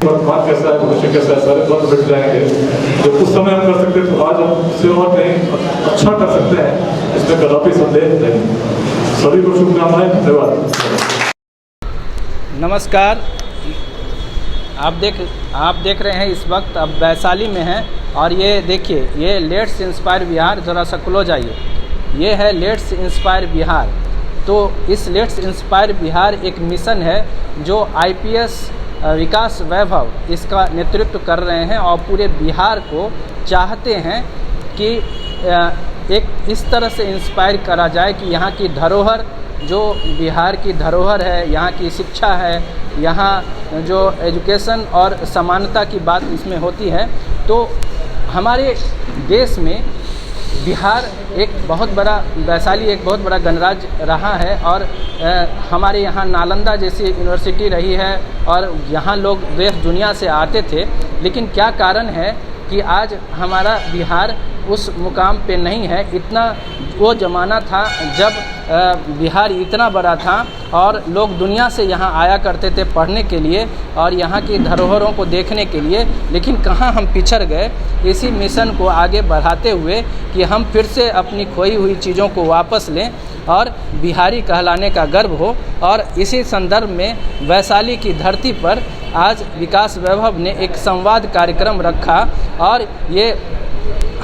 वर्तमान कैसा है, भविष्य कैसा है, सारे द्वंद मिट जाएंगे। जब उस समय हम कर सकते तो आज हम उससे और कहीं अच्छा कर सकते हैं, इसमें कदापि संदेह नहीं। सभी को शुभकामनाएं, धन्यवाद। नमस्कार, आप देख रहे हैं इस वक्त अब वैशाली में हैं और ये देखिए, ये लेट्स इंस्पायर बिहार, ज़रा सा क्लोज आइए। ये है लेट्स इंस्पायर बिहार। तो इस लेट्स इंस्पायर बिहार एक मिशन है जो IPS विकास वैभव इसका नेतृत्व कर रहे हैं और पूरे बिहार को चाहते हैं कि एक इस तरह से इंस्पायर करा जाए कि यहाँ की धरोहर, जो बिहार की धरोहर है, यहाँ की शिक्षा है, यहाँ जो एजुकेशन और समानता की बात इसमें होती है। तो हमारे देश में बिहार एक बहुत बड़ा, वैशाली एक बहुत बड़ा गणराज्य रहा है और हमारे यहाँ नालंदा जैसी यूनिवर्सिटी रही है और यहाँ लोग देश दुनिया से आते थे। लेकिन क्या कारण है कि आज हमारा बिहार उस मुकाम पे नहीं है। इतना वो ज़माना था जब बिहार इतना बड़ा था और लोग दुनिया से यहाँ आया करते थे पढ़ने के लिए और यहाँ की धरोहरों को देखने के लिए। लेकिन कहाँ हम पिछड़ गए। इसी मिशन को आगे बढ़ाते हुए कि हम फिर से अपनी खोई हुई चीज़ों को वापस लें और बिहारी कहलाने का गर्व हो। और इसी संदर्भ में वैशाली की धरती पर आज विकास वैभव ने एक संवाद कार्यक्रम रखा और ये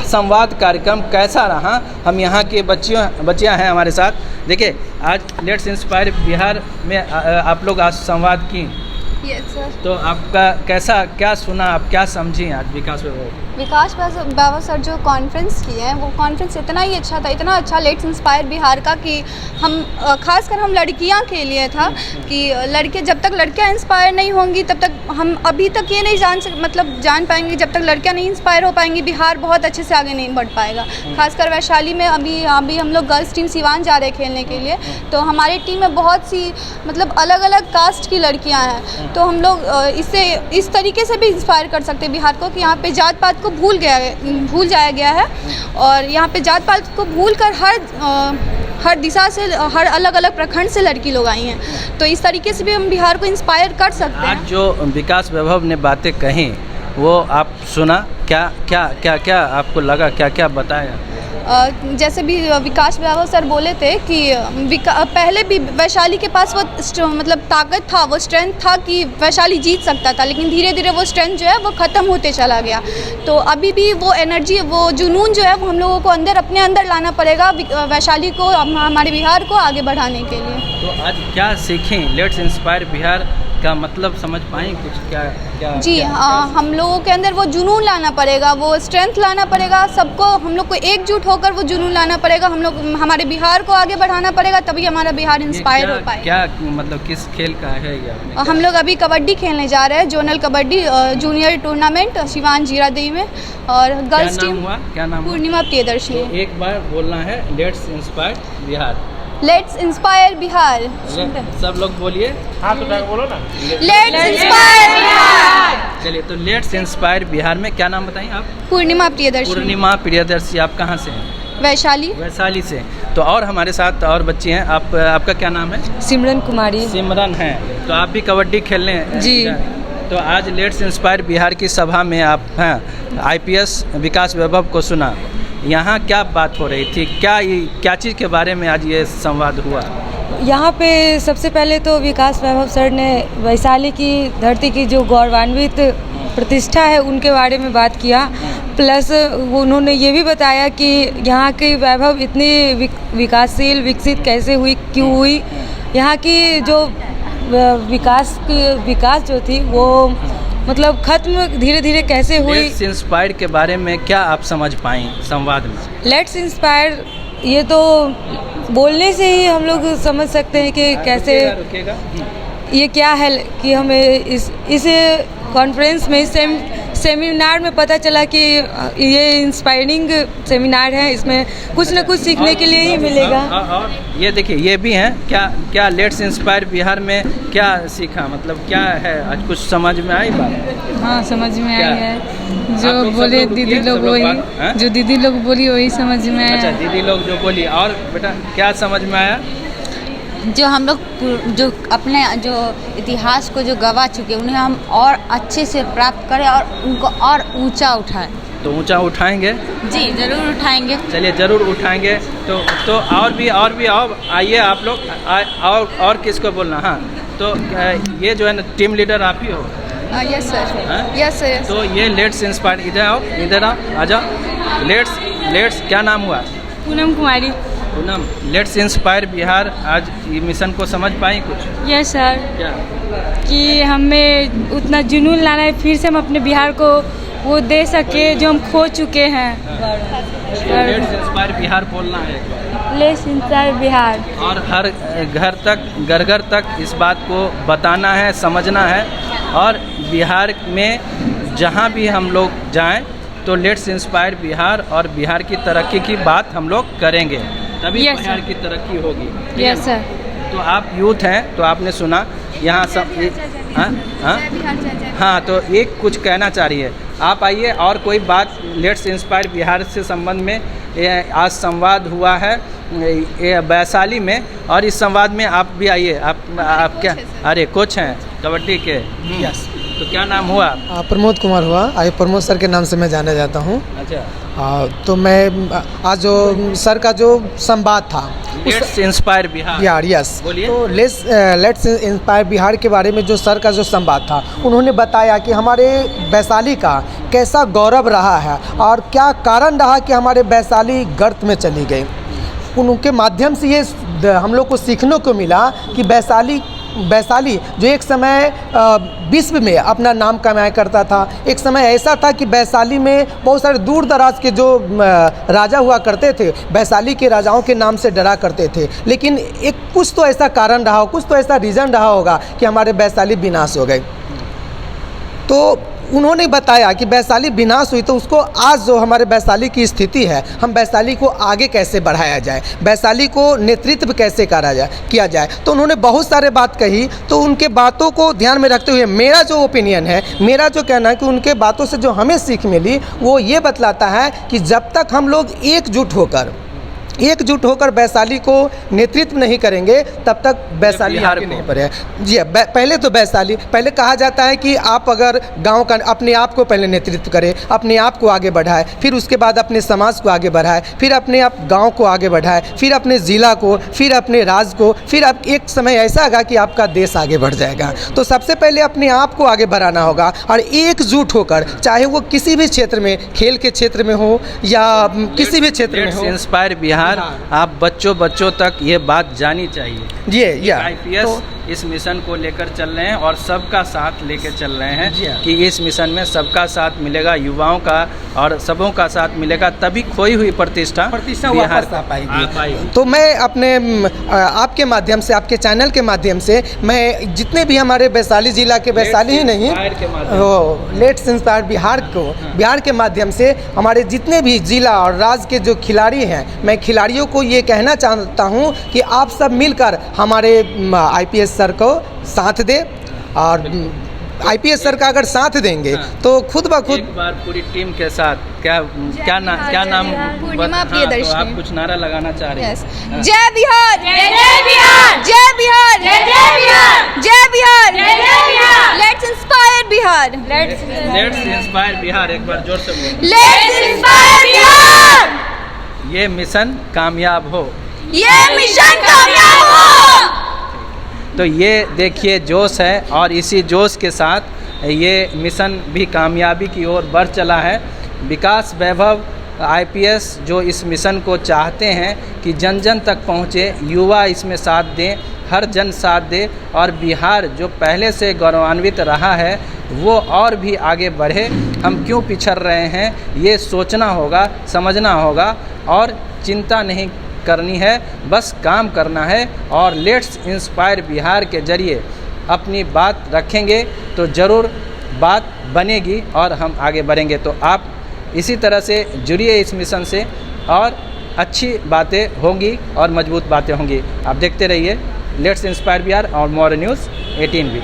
संवाद कार्यक्रम कैसा रहा, हम यहाँ के बच्चियाँ हैं हमारे साथ। देखिए, आज लेट्स इंस्पायर बिहार में आप लोग आज संवाद की। Yes sir. तो आपका कैसा, क्या सुना, आप क्या समझी आज विकास वैभव सर जो कॉन्फ्रेंस किए हैं, वो कॉन्फ्रेंस इतना ही अच्छा था, इतना अच्छा लेट्स इंस्पायर बिहार का कि हम खासकर हम लड़कियां के लिए था कि लड़के, जब तक लड़कियां इंस्पायर नहीं होंगी तब तक हम अभी तक ये नहीं जान पाएंगे। जब तक लड़कियां नहीं इंस्पायर हो पाएंगी, बिहार बहुत अच्छे से आगे नहीं बढ़ पाएगा। खासकर वैशाली में अभी हम लोग गर्ल्स टीम सिवान जा रहे हैं खेलने के लिए। तो हमारी टीम में बहुत सी अलग अलग कास्ट की लड़कियाँ हैं। तो हम लोग इससे इस तरीके से भी इंस्पायर कर सकते हैं बिहार को कि यहाँ पे जात पात को भूल जाया गया है और यहाँ पे जात पात को भूल कर हर दिशा से, हर अलग अलग प्रखंड से लड़की लोग आई हैं। तो इस तरीके से भी हम बिहार को इंस्पायर कर सकते हैं। आज जो विकास वैभव ने बातें कही वो आप सुना, क्या आपको लगा, क्या बताया? जैसे भी विकास वैभव सर बोले थे कि पहले भी वैशाली के पास वो ताकत था, वो स्ट्रेंथ था कि वैशाली जीत सकता था। लेकिन धीरे धीरे वो स्ट्रेंथ जो है वो ख़त्म होते चला गया। तो अभी भी वो एनर्जी, वो जुनून जो है वो हम लोगों को अपने अंदर लाना पड़ेगा वैशाली को, हमारे बिहार को आगे बढ़ाने के लिए। तो आज क्या सीखें? लेट्स इंस्पायर बिहार का मतलब समझ पाएँ कुछ? क्या जी हाँ, हम लोगों के अंदर वो जुनून लाना पड़ेगा, वो स्ट्रेंथ लाना पड़ेगा। सबको, हम लोग को एकजुट होकर वो जुनून लाना पड़ेगा। हम लोग हमारे बिहार को आगे बढ़ाना पड़ेगा, तभी हमारा बिहार इंस्पायर हो पाएगा। क्या मतलब किस खेल का है ये? हम लोग अभी कबड्डी खेलने जा रहे हैं, zonal kabaddi junior tournament Siwan Ziradei में। और गर्ल्स टीम, क्या नाम? पूर्णिमा प्रियदर्शी। तो एक बार बोलना है, let's inspire Bihar. Let's inspire Bihar. सब लोग बोलिए। हाँ तो बोलो ना। Let's inspire Bihar. चलिए, तो लेट्स इंस्पायर बिहार में क्या नाम बताएं आप? पूर्णिमा प्रियदर्शी। पूर्णिमा प्रियदर्शी, आप कहाँ से हैं? वैशाली से। तो और हमारे साथ और बच्चे हैं। आपका क्या नाम है? सिमरन कुमारी। सिमरन है। तो आप भी कबड्डी खेलने जी। तो आज लेट्स इंस्पायर बिहार की सभा में आप हैं, IPS विकास वैभव को सुना। यहाँ क्या बात हो रही थी, क्या चीज़ के बारे में आज ये संवाद हुआ? यहाँ पे सबसे पहले तो विकास वैभव सर ने वैशाली की धरती की जो गौरवान्वित प्रतिष्ठा है उनके बारे में बात किया। प्लस उन्होंने ये भी बताया कि यहाँ की वैभव इतनी विकासशील, विकसित कैसे हुई, क्यों हुई। यहाँ की जो विकास जो थी वो खत्म धीरे धीरे कैसे हुई। लेट्स इंस्पायर के बारे में क्या आप समझ पाएँ संवाद में? लेट्स इंस्पायर, ये तो बोलने से ही हम लोग समझ सकते हैं कि कैसे ये क्या है कि हमें इस कॉन्फ्रेंस में, इस सेमिनार में पता चला कि ये इंस्पायरिंग सेमिनार है। इसमें कुछ न कुछ सीखने के लिए ही मिलेगा। और ये देखिए, ये भी हैं। क्या लेट्स इंस्पायर बिहार में क्या सीखा, मतलब क्या है आज? कुछ समझ में आई बात? हाँ, समझ में आई है। जो बोले दीदी लोग वही, जो दीदी लोग बोली वही समझ में आया। अच्छा, दीदी लोग जो बोली। और बेटा क्या समझ में आया? जो हम लोग जो अपने जो इतिहास को जो गवा चुके उन्हें हम और अच्छे से प्राप्त करें और उनको और ऊंचा उठाएं। तो ऊंचा उठाएंगे? जी ज़रूर उठाएंगे। चलिए ज़रूर उठाएंगे। तो और भी आओ, आइए आप लोग। और किसको बोलना? हाँ, तो ये जो है ना टीम लीडर आप ही हो? Yes sir, yes sir. तो ये लेट्स इंस्पायर, इधर आओ, आ जाओ। लेट्स क्या नाम हुआ? पूनम कुमारी। पूनम, लेट्स इंस्पायर बिहार आज ये मिशन को समझ पाई कुछ? Yes sir. क्या? कि हमें उतना जुनून लाना है, फिर से हम अपने बिहार को वो दे सके जो हम खो चुके हैं। लेट्स इंस्पायर बिहार बोलना है। Let's inspire Bihar. और हर घर तक, घर तक इस बात को बताना है, समझना है। और बिहार में जहाँ भी हम लोग जाएं तो लेट्स इंस्पायर बिहार और बिहार की तरक्की की बात हम लोग करेंगे, तभी Yes, बिहार sir. की तरक्की होगी। Yes sir. तो आप यूथ हैं तो आपने सुना यहाँ सब। हाँ, तो एक कुछ कहना चाह रही है, आप आइए। और कोई बात लेट्स इंस्पायर बिहार से संबंध में आज संवाद हुआ है वैशाली में, और इस संवाद में आप भी आइए। आप क्या? अरे कोच हैं कबड्डी के। यस। तो क्या नाम हुआ? प्रमोद कुमार हुआ। आगे प्रमोद सर के नाम से मैं जाना जाता हूँ। अच्छा। तो मैं आज जो सर का जो संवाद था लेट्स इंस्पायर बिहार। यस। बोलिए। तो लेट्स इंस्पायर बिहार के बारे में जो सर का जो संवाद था, उन्होंने बताया कि हमारे वैशाली का कैसा गौरव रहा है और क्या कारण रहा कि हमारे वैशाली गर्त में चली गई। उनके माध्यम से ये हम लोग को सीखने को मिला कि वैशाली जो एक समय विश्व में अपना नाम कमाया करता था, एक समय ऐसा था कि वैशाली में बहुत सारे दूर दराज के जो राजा हुआ करते थे, वैशाली के राजाओं के नाम से डरा करते थे। लेकिन कुछ तो ऐसा कारण रहा हो, कुछ तो ऐसा रीज़न रहा होगा कि हमारे वैशाली विनाश हो गए। तो उन्होंने बताया कि वैशाली विनाश हुई, तो उसको आज जो हमारे वैशाली की स्थिति है, हम वैशाली को आगे कैसे बढ़ाया जाए, वैशाली को नेतृत्व कैसे किया जाए। तो उन्होंने बहुत सारे बात कही। तो उनके बातों को ध्यान में रखते हुए मेरा जो ओपिनियन है, मेरा जो कहना है कि उनके बातों से जो हमें सीख मिली वो ये बतलाता है कि जब तक हम लोग एकजुट होकर वैशाली को नेतृत्व नहीं करेंगे, तब तक वैशाली आगे नहीं बढ़े। जी, पहले तो वैशाली, पहले कहा जाता है कि आप अगर गांव का अपने आप को पहले नेतृत्व करें, अपने आप को आगे बढ़ाए, फिर उसके बाद अपने समाज को आगे बढ़ाए, फिर अपने आप गांव को आगे बढ़ाए, फिर अपने ज़िला को, फिर अपने राज्य को, फिर अब एक समय ऐसा आएगा कि आपका देश आगे बढ़ जाएगा। तो सबसे पहले अपने आप को आगे बढ़ाना होगा और एकजुट होकर, चाहे वो किसी भी क्षेत्र में, खेल के क्षेत्र में हो या किसी भी क्षेत्र में हो। इंस्पायर बिहार आप बच्चों तक ये बात जानी चाहिए। जी, आईपीएस तो इस मिशन को लेकर चल रहे हैं और सबका साथ लेकर चल रहे हैं कि इस मिशन में सबका साथ मिलेगा, युवाओं का और सबों का साथ मिलेगा, तभी खोई हुई प्रतिष्ठा बिहार वापस आ पाएगी। तो मैं अपने आपके माध्यम से, आपके चैनल के माध्यम से, मैं जितने भी हमारे वैशाली जिला के, वैशाली ही नहीं, लेट्स इंस्पायर बिहार के माध्यम से हमारे जितने भी जिला और राज्य के जो खिलाड़ी हैं, मैं खिलाड़ियों को ये कहना चाहता हूँ कि आप सब मिलकर हमारे आईपीएस सर को साथ दे। और आईपीएस सर का अगर साथ देंगे तो खुद ब खुद एक बार पूरी टीम के साथ क्या नाम पूर्णिमा प्रियदर्शनी। तो आप कुछ नारा लगाना चाह रहे हैं? जय बिहार, जय बिहार, जय बिहार, जय बिहार, जय बिहार, जय Bihar. Let's inspire Bihar, let's inspire Bihar. एक बार जोर से बोलो, लेट्स इंस्पायर बिहार। ये मिशन कामयाब हो, ये मिशन कामयाब हो। तो ये देखिए जोश है, और इसी जोश के साथ ये मिशन भी कामयाबी की ओर बढ़ चला है। विकास वैभव आईपीएस जो इस मिशन को चाहते हैं कि जन जन तक पहुँचे, युवा इसमें साथ दें, हर जन साथ दे, और बिहार जो पहले से गौरवान्वित रहा है वो और भी आगे बढ़े। हम क्यों पिछड़ रहे हैं ये सोचना होगा, समझना होगा, और चिंता नहीं करनी है, बस काम करना है। और लेट्स इंस्पायर बिहार के जरिए अपनी बात रखेंगे तो ज़रूर बात बनेगी और हम आगे बढ़ेंगे। तो आप इसी तरह से जुड़िए इस मिशन से, और अच्छी बातें होंगी और मजबूत बातें होंगी। आप देखते रहिए लेट्स इंस्पायर बिहार और मोर न्यूज़ 18 भी।